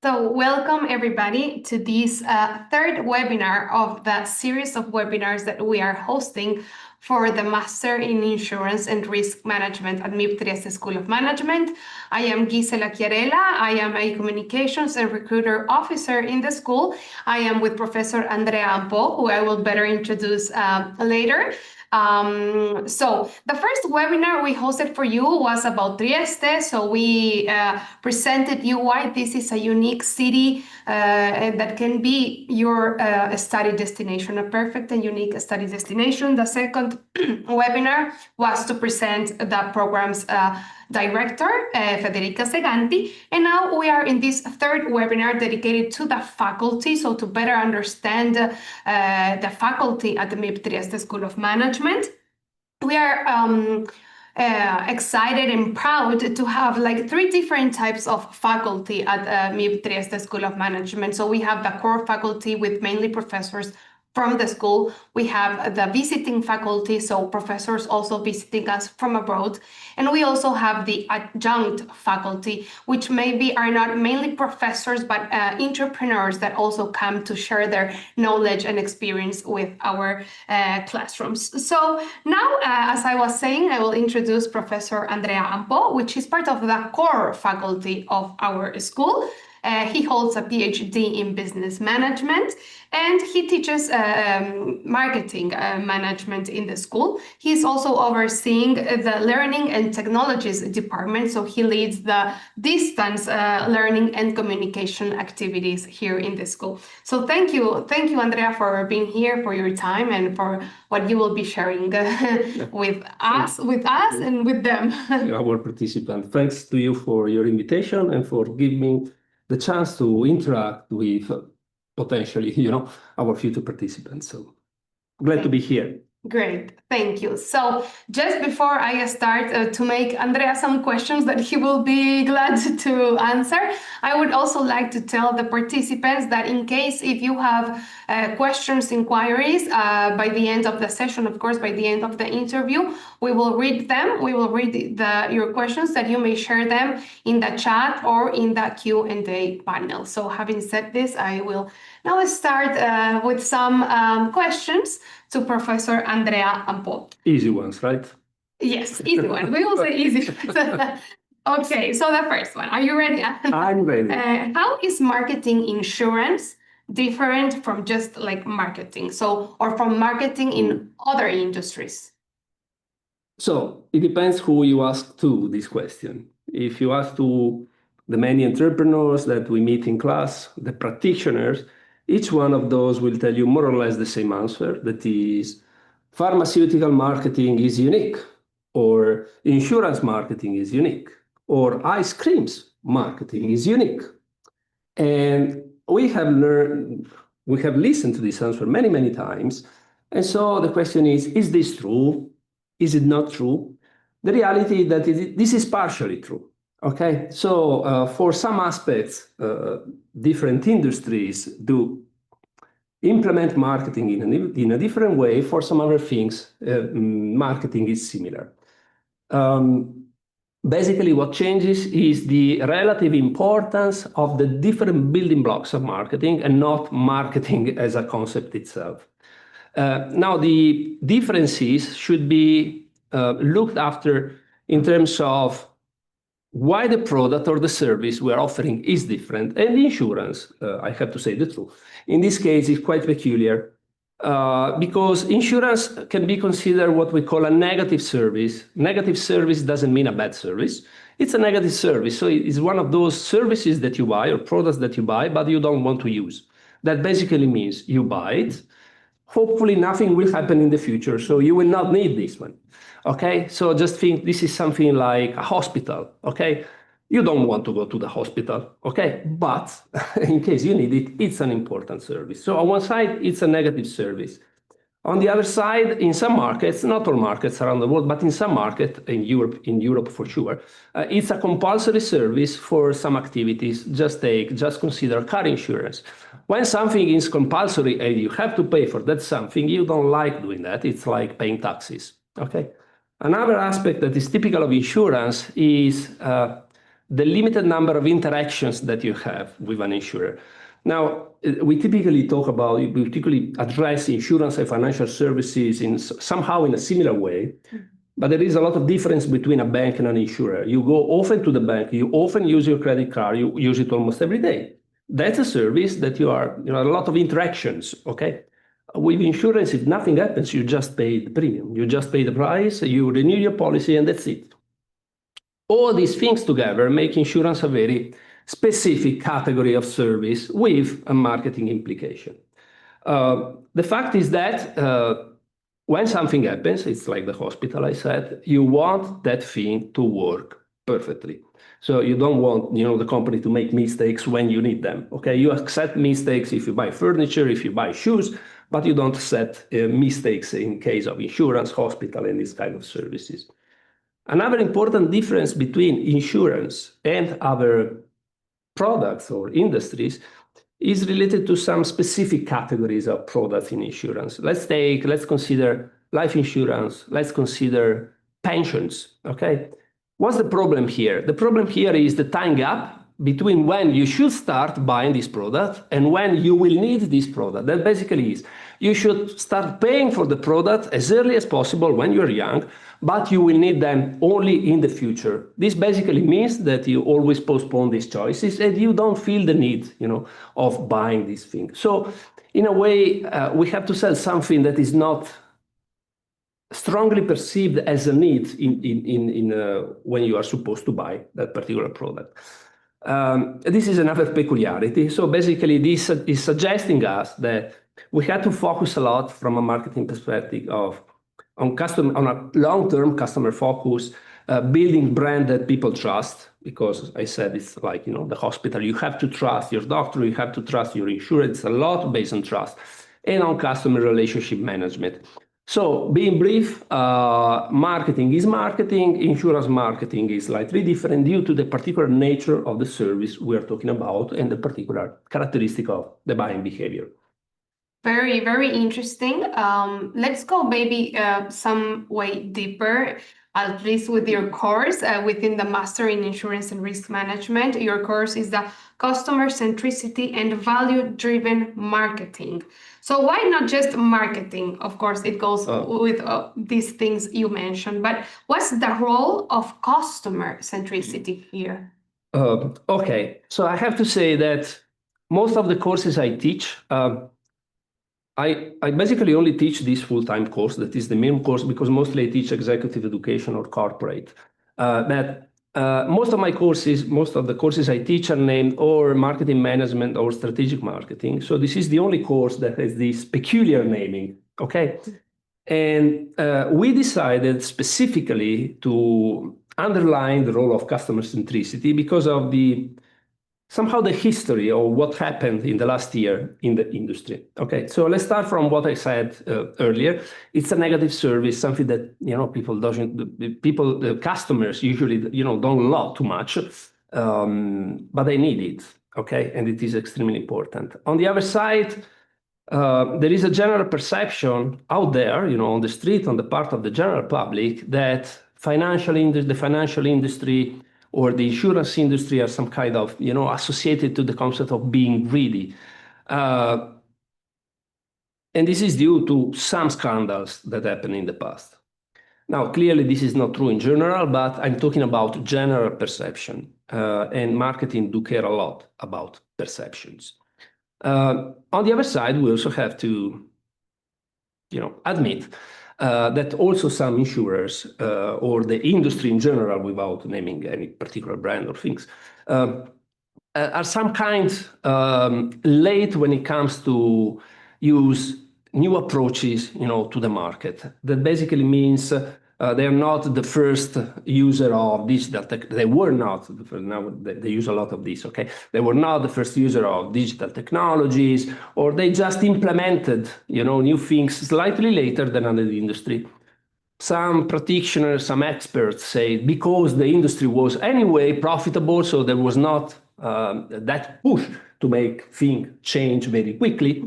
So welcome everybody to this third webinar of the series of webinars that we are hosting for the Master in Insurance and Risk Management at MIRM Trieste School of Management. I am Gisela Chiarella. I am a Communications and Recruiter Officer in the school. I am with Professor Andrea Ampò, who I will better introduce later. So the first webinar we hosted for you was about Trieste. So we presented you why this is a unique city that can be your study destination, a perfect and unique study destination. The second webinar was to present the program's director, Federica Seganti. And now we are in this third webinar dedicated to the faculty, so to better understand the faculty at the MIRM Trieste School of Management. We are excited and proud to have like three different types of faculty at MIRM Trieste School of Management. So we have the core faculty with mainly professors from the school. We have the visiting faculty, so professors also visiting us from abroad. And we also have the adjunct faculty, which maybe are not mainly professors, but entrepreneurs that also come to share their knowledge and experience with our classrooms. So now, as I was saying, I will introduce Professor Andrea Ampò, which is part of the core faculty of our school. He holds a PhD in business management, and he teaches marketing management in the school. He's also overseeing the learning and technologies department, so he leads the distance learning and communication activities here in the school. So thank you, Andrea, for being here, for your time, and for what you will be sharing with us, and with them. Our participant. Thanks to you for your invitation and for giving me the chance to interact with potentially, our future participants. So glad to be here. Great, thank you. So just before I start to make Andrea some questions that he will be glad to answer, I would also like to tell the participants that in case if you have questions, inquiries, by the end of the session, of course, by the end of the interview, we will read them. We will read your questions that you may share them in the chat or in the Q&A panel. So having said this, I will now start with some questions to Professor Andrea Ampò. Easy ones, right? Yes, easy one. We will say easy. Okay, so the first one. Are you ready? I'm ready. How is marketing insurance different from just like marketing? So, or from marketing in other industries? So it depends who you ask to this question. If you ask to the many entrepreneurs that we meet in class, the practitioners, each one of those will tell you more or less the same answer. That is, pharmaceutical marketing is unique, or insurance marketing is unique, or ice creams marketing is unique. And we have listened to this answer many, many times. And so the question is this true? Is it not true? The reality is that this is partially true. Okay, so for some aspects, different industries do implement marketing in a different way. For some other things, marketing is similar. Basically, what changes is the relative importance of the different building blocks of marketing and not marketing as a concept itself. Now, the differences should be looked after in terms of why the product or the service we're offering is different. And the insurance, I have to say the truth, in this case is quite peculiar because insurance can be considered what we call a negative service. Negative service doesn't mean a bad service. It's a negative service. So it's one of those services that you buy or products that you buy, but you don't want to use. That basically means you buy it. Hopefully nothing will happen in the future, so you will not need this one. Okay, so just think this is something like a hospital. Okay, you don't want to go to the hospital. Okay, but in case you need it, it's an important service. So on one side, it's a negative service. On the other side, in some markets, not all markets around the world, but in some markets, in Europe for sure, it's a compulsory service for some activities. Just consider car insurance. When something is compulsory and you have to pay for that something, you don't like doing that. It's like paying taxes. Okay. Another aspect that is typical of insurance is the limited number of interactions that you have with an insurer. Now, we typically address insurance and financial services somehow in a similar way, but there is a lot of difference between a bank and an insurer. You go often to the bank, you often use your credit card, you use it almost every day. That's a service that a lot of interactions, okay? With insurance, if nothing happens, you just pay the premium, you just pay the price, you renew your policy, and that's it. All these things together make insurance a very specific category of service with a marketing implication. The fact is that when something happens, it's like the hospital, I said, you want that thing to work perfectly. So you don't want the company to make mistakes when you need them. Okay, you accept mistakes if you buy furniture, if you buy shoes, but you don't accept mistakes in case of insurance, hospital, and these kind of services. Another important difference between insurance and other products or industries is related to some specific categories of products in insurance. Let's consider life insurance, let's consider pensions, okay? What's the problem here? The problem here is the time gap between when you should start buying this product and when you will need this product. That basically is, you should start paying for the product as early as possible when you're young, but you will need them only in the future. This basically means that you always postpone these choices and you don't feel the need, of buying this thing. So in a way, we have to sell something that is not strongly perceived as a need when you are supposed to buy that particular product. This is another peculiarity. So basically, this is suggesting us that we had to focus a lot from a marketing perspective on a long-term customer focus, building brand that people trust, because I said it's like, the hospital, you have to trust your doctor, you have to trust your insurer. It's a lot based on trust, and on customer relationship management. So being brief, marketing is marketing, insurance marketing is slightly different due to the particular nature of the service we're talking about and the particular characteristic of the buying behavior. Very, very interesting. Let's go maybe some way deeper, at least with your course within the Master in Insurance and Risk Management. Your course is the Customer Centricity and Value-Driven Marketing. So why not just marketing? Of course, it goes with these things you mentioned, but what's the role of customer centricity here? Okay, so I have to say that most of the courses I teach, I basically only teach this full-time course, that is the MIRM course, because mostly I teach executive education or corporate. Most of the courses I teach are named or marketing management or strategic marketing. So this is the only course that has this peculiar naming, okay? And we decided specifically to underline the role of customer centricity because of somehow the history of what happened in the last year in the industry. Okay, so let's start from what I said earlier. It's a negative service, something that the customers usually don't love too much, but they need it. Okay, and it is extremely important. On the other side, there is a general perception out there, on the street, on the part of the general public, that the financial industry or the insurance industry are some kind of, associated to the concept of being greedy. And this is due to some scandals that happened in the past. Now, clearly, this is not true in general, but I'm talking about general perception. And marketing do care a lot about perceptions. On the other side, we also have to, admit that also some insurers or the industry in general, without naming any particular brand or things, are some kind late when it comes to use new approaches, to the market. That basically means they are not the first user of digital tech. They were not. Now they use a lot of this. Okay, they were not the first user of digital technologies, or they just implemented, new things slightly later than other industry. Some practitioners, some experts say because the industry was anyway profitable, so there was not that push to make things change very quickly.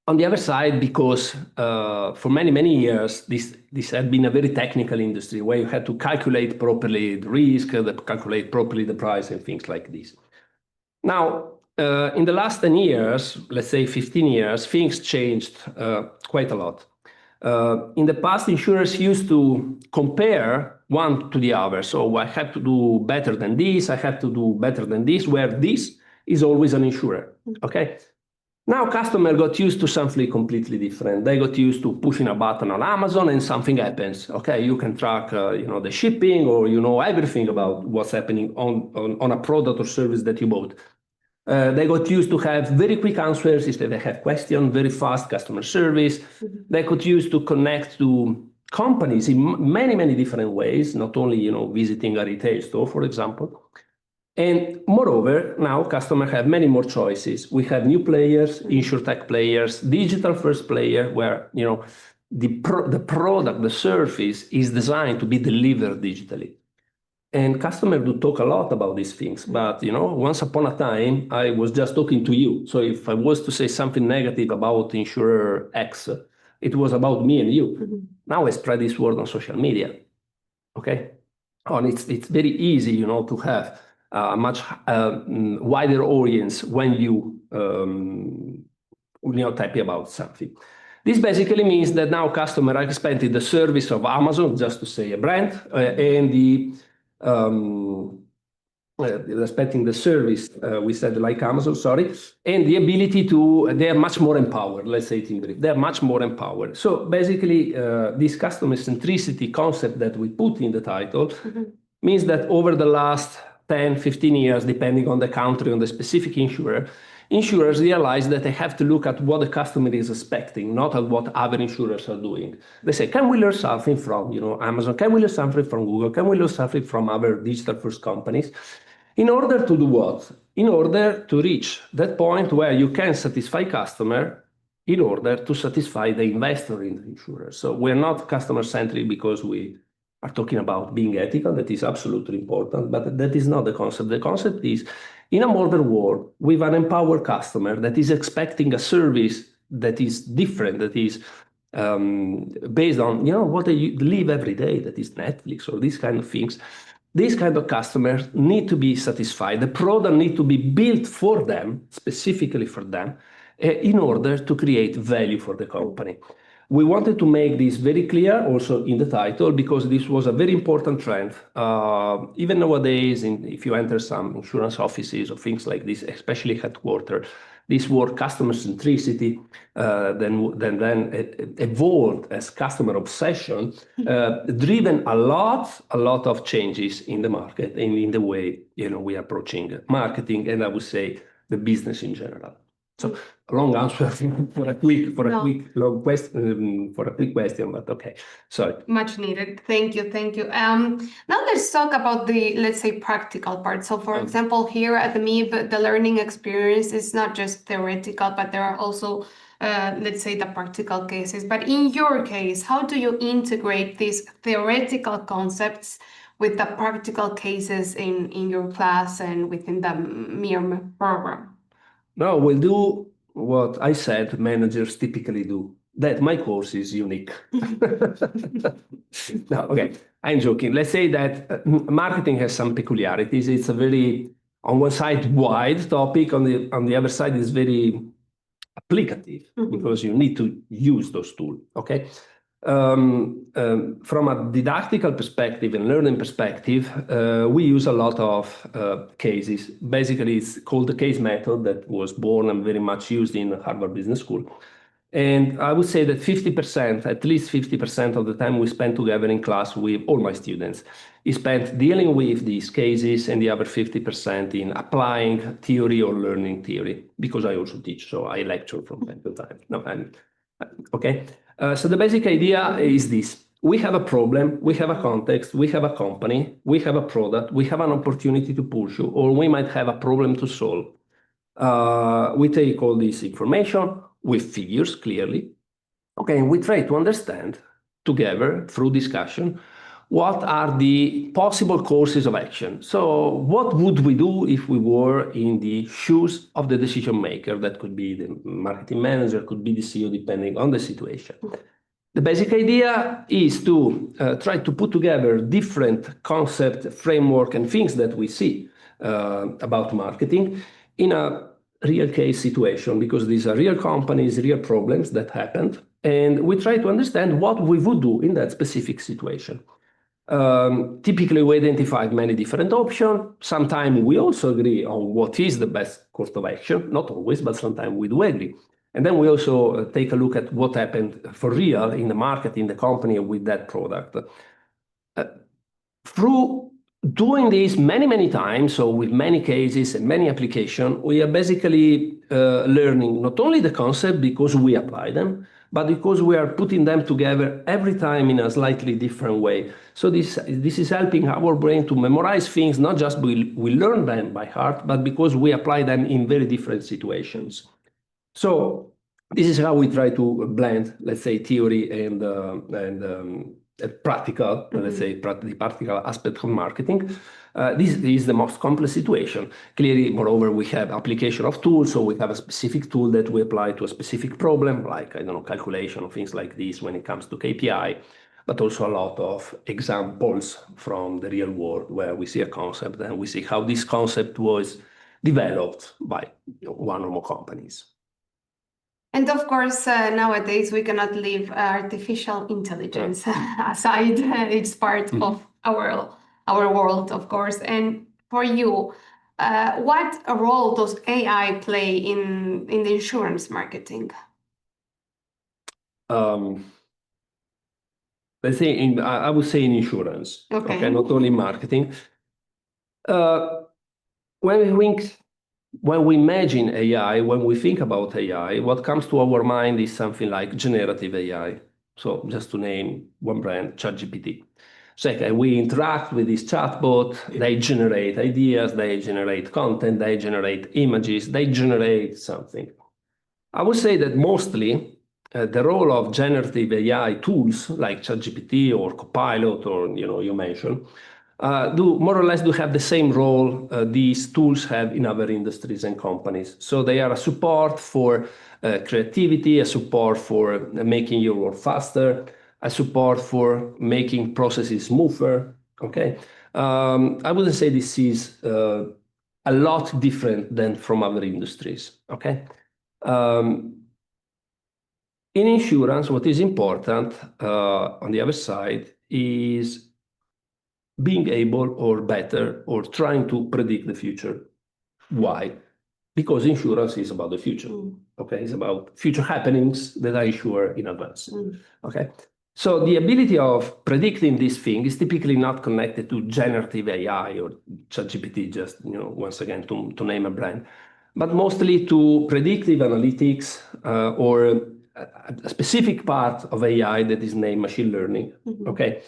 On the other side, because for many, many years, this had been a very technical industry where you had to calculate properly the risk, calculate properly the price and things like this. Now, in the last 10 years, let's say 15 years, things changed quite a lot. In the past, insurers used to compare one to the other. So I have to do better than this, I have to do better than this, where this is always an insurer, okay? Now customer got used to something completely different. They got used to pushing a button on Amazon and something happens. Okay, you can track the shipping, or you know everything about what's happening on a product or service that you bought. They got used to have very quick answers if they have questions, very fast customer service. They got used to connect to companies in many, many different ways, not only visiting a retail store, for example. And moreover, now customers have many more choices. We have new players, insurtech players, digital first player, where the product, the service is designed to be delivered digitally. And customers do talk a lot about these things, but once upon a time, I was just talking to you. So if I was to say something negative about insurer X, it was about me and you. Now I spread this word on social media. Okay, and it's very easy, to have a much wider audience when you type about something. This basically means that now customers are expecting the service of Amazon, just to say a brand, and the respecting the service, we said like Amazon, sorry, and the ability to, they are much more empowered, let's say it in brief, they're much more empowered. So basically, this customer centricity concept that we put in the title means that over the last 10, 15 years, depending on the country, on the specific insurer, insurers realize that they have to look at what the customer is expecting, not at what other insurers are doing. They say, can we learn something from Amazon? Can we learn something from Google? Can we learn something from other digital first companies? In order to do what? In order to reach that point where you can satisfy customer in order to satisfy the investor in the insurer. So we're not customer-centric because we are talking about being ethical. That is absolutely important, but that is not the concept. The concept is, in a modern world, with an empowered customer that is expecting a service that is different, that is based on what they live every day, that is Netflix or these kind of things. These kind of customers need to be satisfied. The product need to be built for them, specifically for them, in order to create value for the company. We wanted to make this very clear also in the title, because this was a very important trend. Even nowadays, if you enter some insurance offices or things like this, especially headquarters, this word customer centricity then evolved as customer obsession, driven a lot of changes in the market and in the way we are approaching marketing, and I would say the business in general. So a long answer for a quick question, but okay. Sorry. Much needed. Thank you. Now let's talk about the, let's say, practical part. So for example, here at the MIB, the learning experience is not just theoretical, but there are also, let's say, the practical cases. But in your case, how do you integrate these theoretical concepts with the practical cases in your class and within the MIRM program? No, we'll do what I said managers typically do. That my course is unique. No, okay, I'm joking. Let's say that marketing has some peculiarities. It's a very, on one side, wide topic. On the other side, is very applicative because you need to use those tools. Okay. From a didactical perspective and learning perspective, we use a lot of cases. Basically, it's called the case method that was born and very much used in Harvard Business School. And I would say that 50%, at least 50% of the time we spend together in class with all my students is spent dealing with these cases, and the other 50% in applying theory or learning theory, because I also teach, so I lecture from time to time. No, okay. So the basic idea is this. We have a problem, we have a context, we have a company, we have a product, we have an opportunity to pursue, or we might have a problem to solve. We take all this information with figures, clearly. Okay, and we try to understand together, through discussion, what are the possible courses of action. So what would we do if we were in the shoes of the decision maker? That could be the marketing manager, could be the CEO, depending on the situation. The basic idea is to try to put together different concept, framework, and things that we see about marketing in a real case situation, because these are real companies, real problems that happened, and we try to understand what we would do in that specific situation. Typically, we identified many different options. Sometimes we also agree on what is the best course of action, not always, but sometimes we do agree. And then we also take a look at what happened for real in the market, in the company with that product. Through doing this many, many times, so with many cases and many applications, we are basically learning not only the concept because we apply them, but because we are putting them together every time in a slightly different way. So this is helping our brain to memorize things, not just we learn them by heart, but because we apply them in very different situations. So this is how we try to blend, let's say, theory and practical, let's say, the practical aspect of marketing. This is the most complex situation. Clearly, moreover, we have application of tools, so we have a specific tool that we apply to a specific problem, like, I don't know, calculation or things like this when it comes to KPI, but also a lot of examples from the real world where we see a concept and we see how this concept was developed by one or more companies. And of course, nowadays we cannot leave artificial intelligence aside. It's part of our world, of course. And for you, what role does AI play in the insurance marketing? Let's say I would say in insurance. Okay, not only marketing. When we imagine AI, when we think about AI, what comes to our mind is something like generative AI. So just to name one brand, ChatGPT. So we interact with this chatbot, they generate ideas, they generate content, they generate images, they generate something. I would say that mostly the role of generative AI tools like ChatGPT or Copilot or you mentioned, do more or less have the same role these tools have in other industries and companies. So they are a support for creativity, a support for making your work faster, a support for making processes smoother. Okay, I wouldn't say this is a lot different than from other industries. Okay. In insurance, what is important on the other side is being able or better or trying to predict the future. Why? Because insurance is about the future. Okay, it's about future happenings that I insure in advance. Okay, so the ability of predicting this thing is typically not connected to generative AI or ChatGPT, just once again to name a brand, but mostly to predictive analytics or a specific part of AI that is named machine learning. Okay,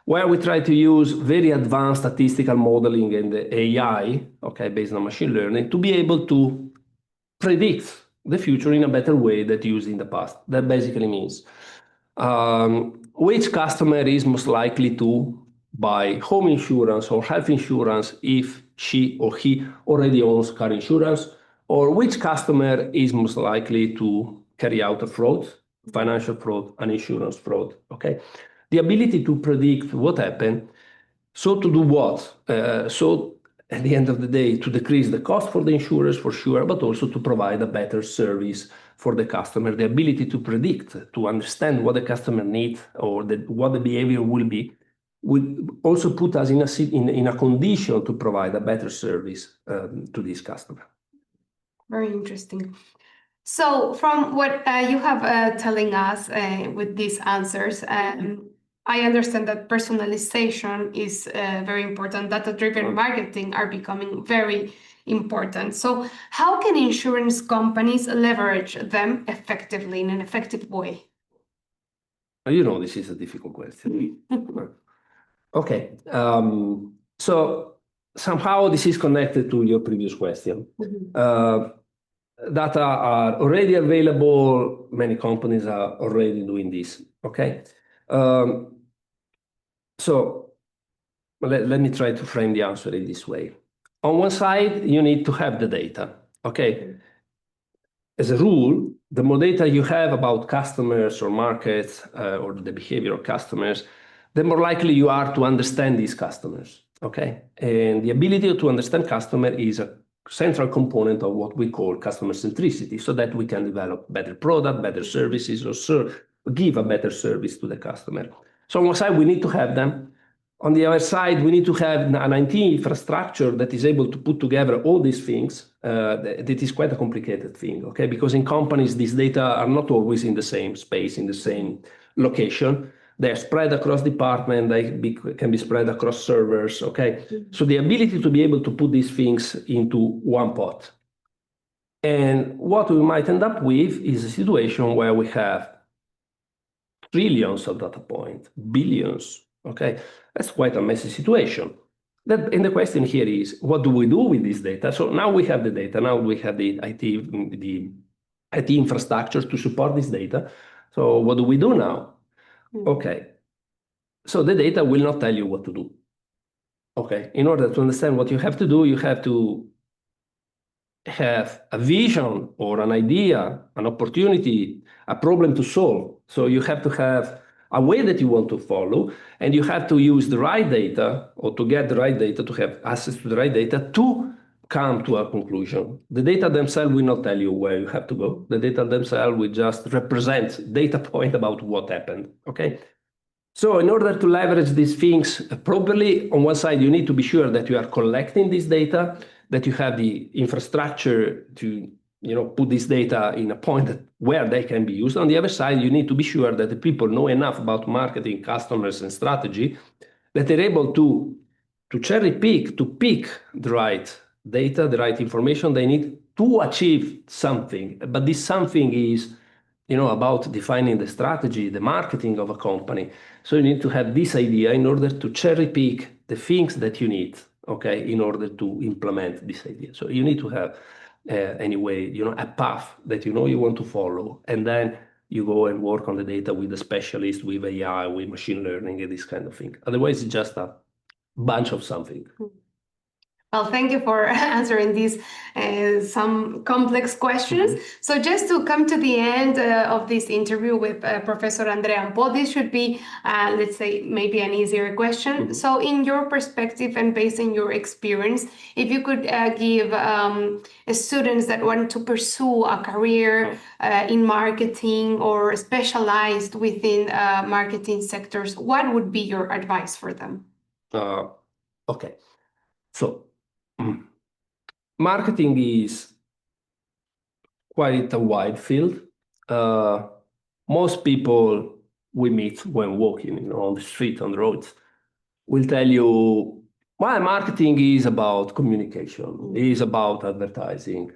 where we try to use very advanced statistical modeling and AI, okay, based on machine learning, to be able to predict the future in a better way than used in the past. That basically means which customer is most likely to buy home insurance or health insurance if she or he already owns car insurance, or which customer is most likely to carry out a fraud, financial fraud, an insurance fraud, okay? The ability to predict what happened, so to do what? So at the end of the day, to decrease the cost for the insurers, for sure, but also to provide a better service for the customer. The ability to predict, to understand what the customer needs or what the behavior will be, would also put us in a condition to provide a better service to this customer. Very interesting. So from what you have telling us with these answers, I understand that personalization is very important. Data-driven marketing are becoming very important. So how can insurance companies leverage them effectively in an effective way? This is a difficult question. Okay. So somehow this is connected to your previous question. Data are already available. Many companies are already doing this. Okay. So let me try to frame the answer in this way. On one side, you need to have the data, okay? As a rule, the more data you have about customers or markets or the behavior of customers, the more likely you are to understand these customers, okay? And the ability to understand customer is a central component of what we call customer centricity, so that we can develop better product, better services, or give a better service to the customer. So on one side, we need to have them. On the other side, we need to have an IT infrastructure that is able to put together all these things. That is quite a complicated thing, okay? Because in companies, these data are not always in the same space, in the same location. They're spread across departments, they can be spread across servers, okay? So the ability to be able to put these things into one pot. And what we might end up with is a situation where we have trillions of data points, billions, okay? That's quite a messy situation. And the question here is, what do we do with this data? So now we have the data, now we have the IT infrastructure to support this data. So what do we do now? Okay, so the data will not tell you what to do. Okay, in order to understand what you have to do, you have to have a vision or an idea, an opportunity, a problem to solve. So you have to have a way that you want to follow, and you have to use the right data, or to get the right data, to have access to the right data to come to a conclusion. The data themselves will not tell you where you have to go. The data themselves will just represent data point about what happened, okay? So in order to leverage these things properly, on one side, you need to be sure that you are collecting this data, that you have the infrastructure to put this data in a point where they can be used. On the other side, you need to be sure that the people know enough about marketing, customers, and strategy that they're able to cherry pick, to pick the right data, the right information they need to achieve something. But this something is about defining the strategy, the marketing of a company. So you need to have this idea in order to cherry pick the things that you need, okay, in order to implement this idea. So you need to have, anyway, a path that you want to follow, and then you go and work on the data with a specialist, with AI, with machine learning, and this kind of thing. Otherwise, it's just a bunch of something. Well, thank you for answering these some complex questions. So just to come to the end of this interview with Professor Andrea Ampò, this should be, let's say, maybe an easier question. So in your perspective and based on your experience, if you could give students that want to pursue a career in marketing or specialized within marketing sectors, what would be your advice for them? Okay. So marketing is quite a wide field. Most people we meet when walking, on the street, on the roads, will tell you, well, marketing is about communication, is about advertising.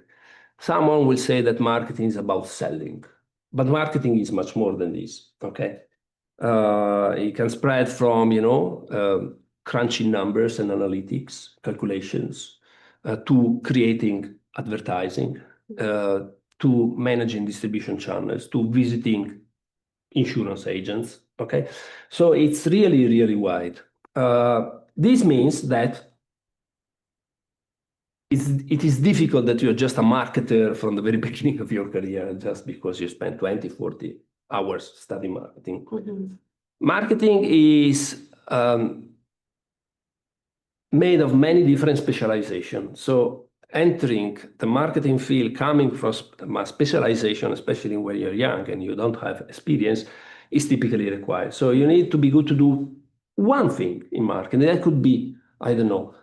Someone will say that marketing is about selling, but marketing is much more than this, okay? It can spread from, crunching numbers and analytics, calculations, to creating advertising, to managing distribution channels, to visiting insurance agents, okay? So it's really, really wide. This means that it is difficult that you're just a marketer from the very beginning of your career just because you spent 20, 40 hours studying marketing. Marketing is made of many different specializations. So entering the marketing field, coming from a specialization, especially when you're young and you don't have experience, is typically required. So you need to be good to do one thing in marketing. That could be, I don't know,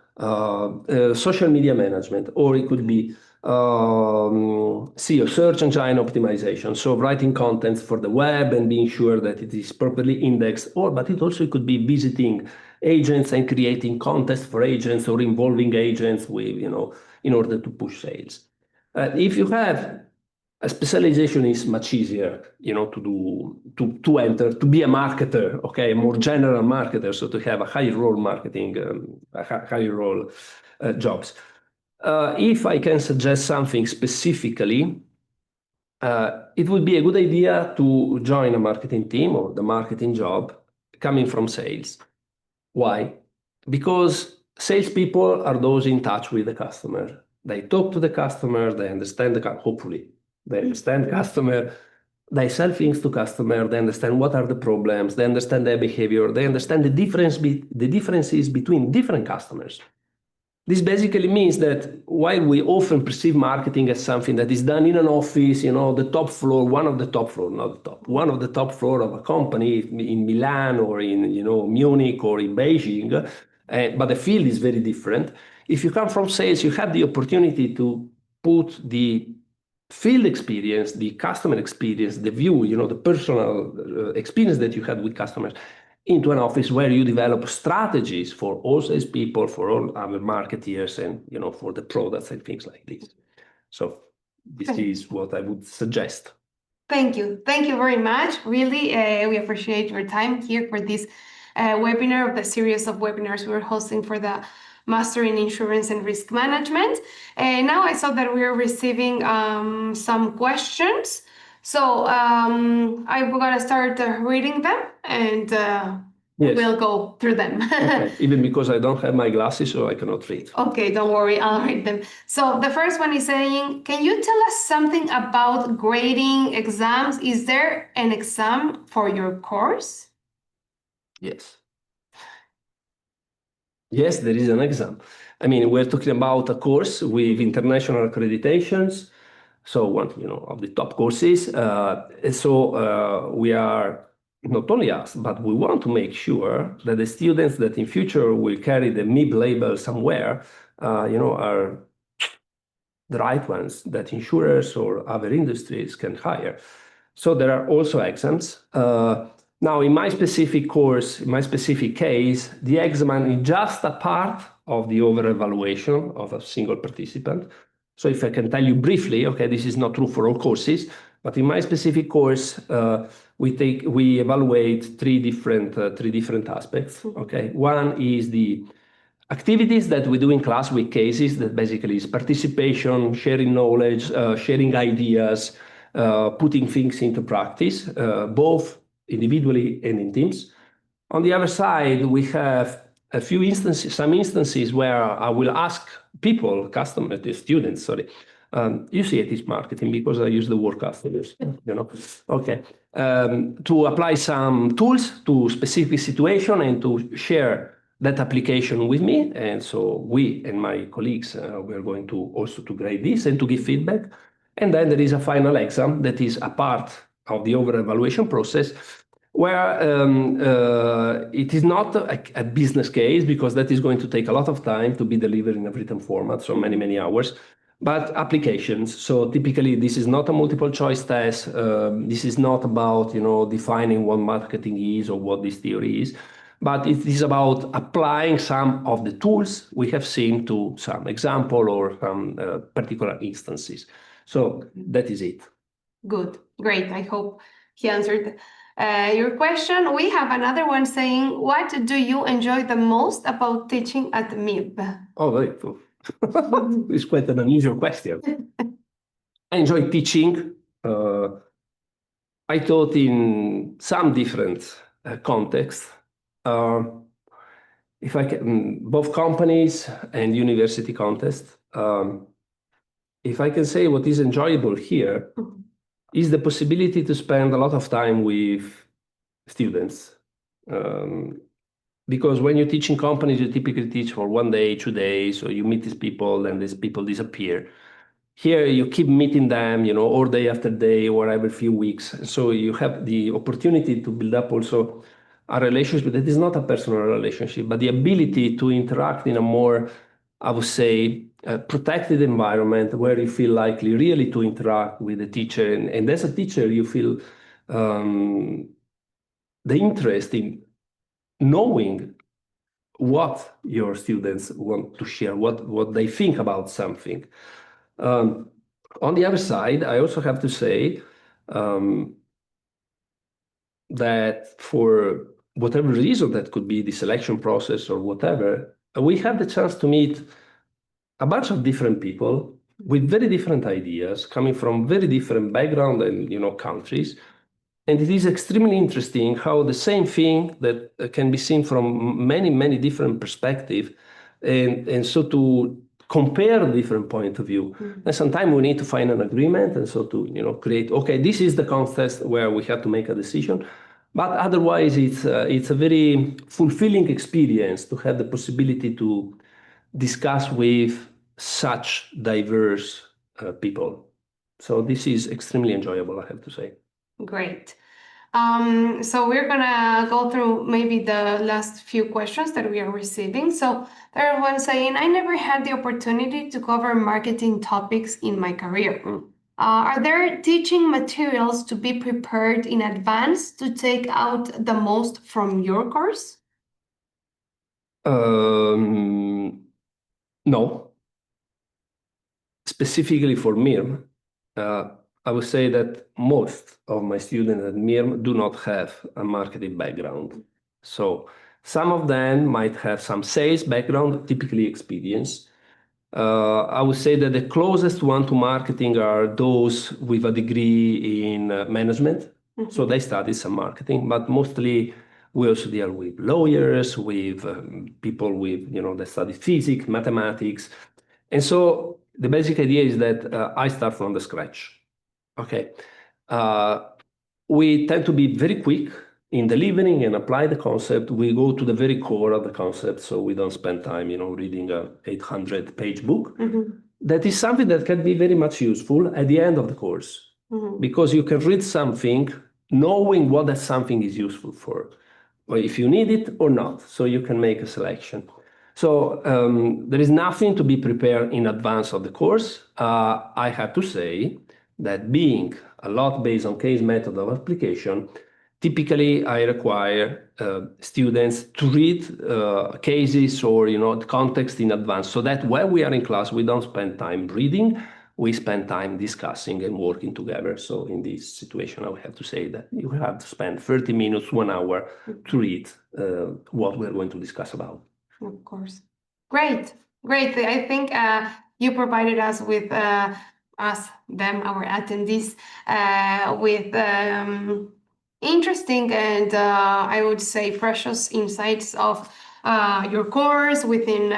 social media management, or it could be SEO, search engine optimization. So writing contents for the web and being sure that it is properly indexed, but it also could be visiting agents and creating contests for agents or involving agents with, in order to push sales. If you have a specialization, is much easier, to enter, to be a marketer, okay, a more general marketer, so to have a high role marketing, high role jobs. If I can suggest something specifically, it would be a good idea to join a marketing team or the marketing job coming from sales. Why? because salespeople are those in touch with the customer. They talk to the customer, they understand hopefully, they understand the customer, they sell things to customer, they understand what are the problems, they understand their behavior, they understand the differences between different customers. This basically means that while we often perceive marketing as something that is done in an office, the top floor, one of the top floor of a company in Milan or in, Munich or in Beijing, but the field is very different. If you come from sales, you have the opportunity to put the field experience, the customer experience, the view, the personal experience that you had with customers into an office where you develop strategies for all salespeople, for all other marketeers, and for the products and things like this. So this is what I would suggest. Thank you very much. Really, we appreciate your time here for this webinar of the series of webinars we're hosting for the Master in Insurance and Risk Management. Now I saw that we are receiving some questions. So I'm going to start reading them, and yes, we'll go through them. Okay. Even because I don't have my glasses, so I cannot read. Okay, don't worry, I'll read them. So the first one is saying, can you tell us something about grading exams? Is there an exam for your course? Yes. Yes, there is an exam. I mean, we're talking about a course with international accreditations. So one, of the top courses. We are not only us, but we want to make sure that the students that in future will carry the MIB label somewhere, are the right ones that insurers or other industries can hire. So there are also exams. Now, in my specific course, in my specific case, the exam is just a part of the overall evaluation of a single participant. So if I can tell you briefly, okay, this is not true for all courses, but in my specific course, we evaluate three different aspects. Okay, one is the activities that we do in class with cases, that basically is participation, sharing knowledge, sharing ideas, putting things into practice, both individually and in teams. On the other side, we have some instances where I will ask people, the students, you see it is marketing because I use the word customers, okay, to apply some tools to specific situation and to share that application with me. And so we and my colleagues, we're going to also to grade this and to give feedback. And then there is a final exam that is a part of the overall evaluation process, where it is not a business case, because that is going to take a lot of time to be delivered in a written format, so many hours, but applications. So typically this is not a multiple choice test. This is not about defining what marketing is or what this theory is, but it is about applying some of the tools we have seen to some example or some particular instances. So that is it. Good, great. I hope he answered your question. We have another one saying, what do you enjoy the most about teaching at MIB? Oh, very cool. It's quite an unusual question. I enjoy teaching. I taught in some different contexts. If I can, both companies and university contexts. If I can say what is enjoyable here is the possibility to spend a lot of time with students. Because when you teach in companies, you typically teach for 1 day, 2 days, so you meet these people and these people disappear. Here you keep meeting them, all day after day or every few weeks. So you have the opportunity to build up also a relationship that is not a personal relationship, but the ability to interact in a more, I would say, protected environment where you feel likely really to interact with the teacher. And as a teacher, you feel the interest in knowing what your students want to share, what they think about something. On the other side, I also have to say that for whatever reason, that could be the selection process or whatever, we have the chance to meet a bunch of different people with very different ideas, coming from very different background and countries. And it is extremely interesting how the same thing that can be seen from many, many different perspectives, and so to compare different point of view. And sometimes we need to find an agreement, and so to create, okay, this is the context where we have to make a decision. But otherwise, it's a very fulfilling experience to have the possibility to discuss with such diverse people. So this is extremely enjoyable, I have to say. Great. So we're gonna go through maybe the last few questions that we are receiving. So there's one saying, I never had the opportunity to cover marketing topics in my career. Are there teaching materials to be prepared in advance to take out the most from your course? No. Specifically for MIRM, I would say that most of my students at MIRM do not have a marketing background. So some of them might have some sales background, typically experience. I would say that the closest one to marketing are those with a degree in management. So they study some marketing, but mostly we also deal with lawyers, with people with, that study physics, mathematics. And so the basic idea is that I start from the scratch. Okay. We tend to be very quick in delivering and apply the concept. We go to the very core of the concept, so we don't spend time, reading a 800-page book. That is something that can be very much useful at the end of the course, because you can read something knowing what that something is useful for, or if you need it or not, so you can make a selection. So there is nothing to be prepared in advance of the course. I have to say that being a lot based on case method of application, typically I require students to read cases or the context in advance, so that when we are in class, we don't spend time reading, we spend time discussing and working together. So in this situation, I would have to say that you have to spend 30 minutes, 1 hour to read what we're going to discuss about. Of course. Great. I think you provided us with our attendees, with interesting and I would say precious insights of your course within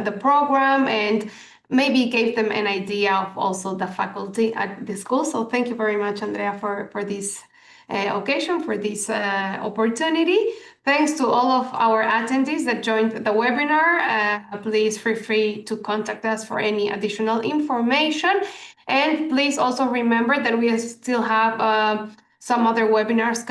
the program, and maybe gave them an idea of also the faculty at the school. So thank you very much, Andrea, for this occasion, for this opportunity. Thanks to all of our attendees that joined the webinar. Please feel free to contact us for any additional information. And please also remember that we still have some other webinars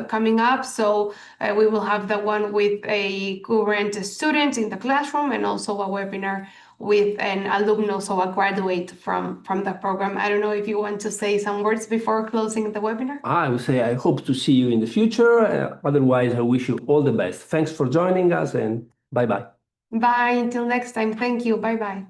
coming up. So we will have the one with a current student in the classroom, and also a webinar with an alumnus, so a graduate from the program. I don't know if you want to say some words before closing the webinar. I would say I hope to see you in the future. Otherwise, I wish you all the best. Thanks for joining us, and bye-bye. Bye. Until next time. Thank you. Bye-bye.